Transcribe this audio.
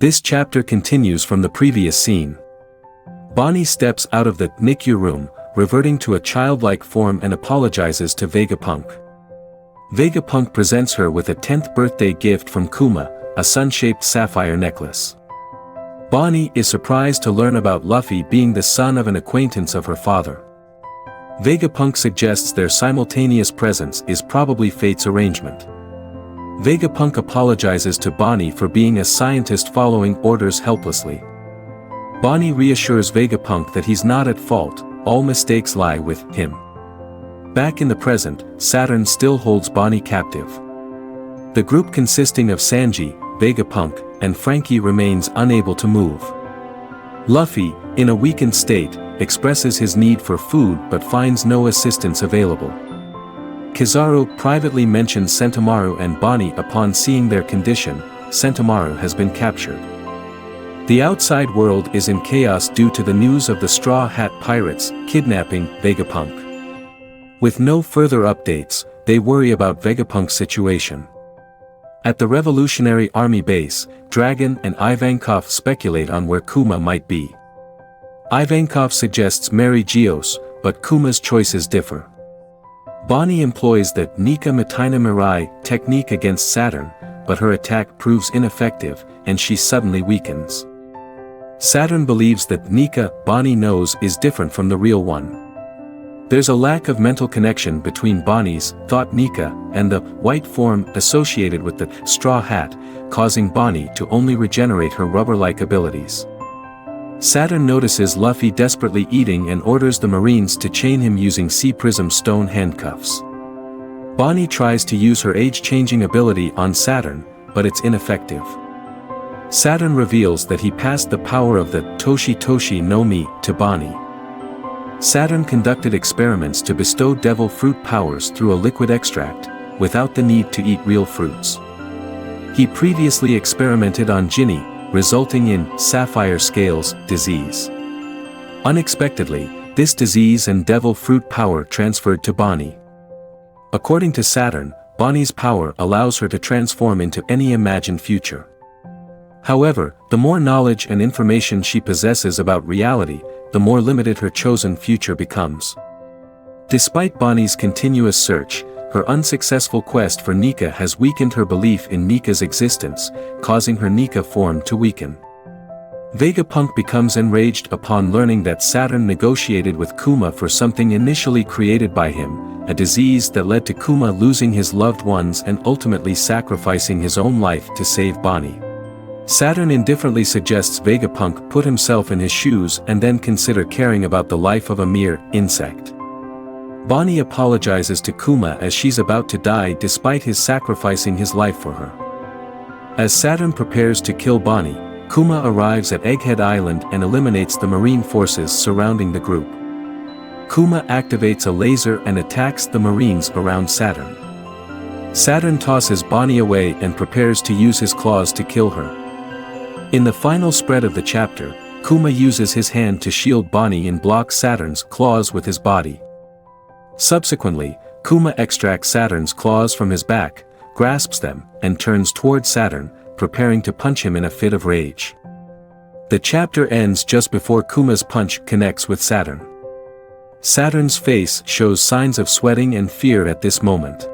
This chapter continues from the previous scene. Bonnie steps out of the NICU room, reverting to a childlike form and apologizes to Vegapunk. Vegapunk presents her with a 10th birthday gift from Kuma, a sun-shaped sapphire necklace. Bonnie is surprised to learn about Luffy being the son of an acquaintance of her father. Vegapunk suggests their simultaneous presence is probably fate's arrangement. Vegapunk apologizes to Bonnie for being a scientist following orders helplessly. Bonnie reassures Vegapunk that he's not at fault, all mistakes lie with him. Back in the present, Saturn still holds Bonnie captive. The group consisting of Sanji, Vegapunk, and Frankie remains unable to move. Luffy, in a weakened state, expresses his need for food but finds no assistance available. Kizaru privately mentions Sentomaru and Bonnie upon seeing their condition. Sentomaru has been captured. The outside world is in chaos due to the news of the Straw Hat Pirates kidnapping Vegapunk. With no further updates, they worry about Vegapunk's situation. At the Revolutionary Army base, Dragon and Ivankov speculate on where Kuma might be. Ivankov suggests Mary Geos, but Kuma's choices differ. Bonnie employs the Nika Matina Mirai technique against Saturn, but her attack proves ineffective, and she suddenly weakens. Saturn believes that Nika Bonnie knows is different from the real one. There's a lack of mental connection between Bonnie's thought Nika and the white form associated with the straw hat, causing Bonnie to only regenerate her rubber-like abilities. Saturn notices Luffy desperately eating and orders the Marines to chain him using Sea Prism stone handcuffs. Bonnie tries to use her age-changing ability on Saturn, but it's ineffective. Saturn reveals that he passed the power of the Toshi Toshi no Mi to Bonnie. Saturn conducted experiments to bestow devil fruit powers through a liquid extract, without the need to eat real fruits. He previously experimented on Ginny, resulting in sapphire scales disease. Unexpectedly, this disease and devil fruit power transferred to Bonnie. According to Saturn, Bonnie's power allows her to transform into any imagined future. However, the more knowledge and information she possesses about reality, the more limited her chosen future becomes. Despite Bonnie's continuous search, her unsuccessful quest for Nika has weakened her belief in Nika's existence, causing her Nika form to weaken. Vegapunk becomes enraged upon learning that Saturn negotiated with Kuma for something initially created by him, a disease that led to Kuma losing his loved ones and ultimately sacrificing his own life to save Bonnie. Saturn indifferently suggests Vegapunk put himself in his shoes and then consider caring about the life of a mere insect. Bonnie apologizes to Kuma as she's about to die despite his sacrificing his life for her. As Saturn prepares to kill Bonnie, Kuma arrives at Egghead Island and eliminates the marine forces surrounding the group. Kuma activates a laser and attacks the marines around Saturn. Saturn tosses Bonnie away and prepares to use his claws to kill her. In the final spread of the chapter, Kuma uses his hand to shield Bonnie and block Saturn's claws with his body. Subsequently, Kuma extracts Saturn's claws from his back, grasps them, and turns toward Saturn, preparing to punch him in a fit of rage. The chapter ends just before Kuma's punch connects with Saturn. Saturn's face shows signs of sweating and fear at this moment.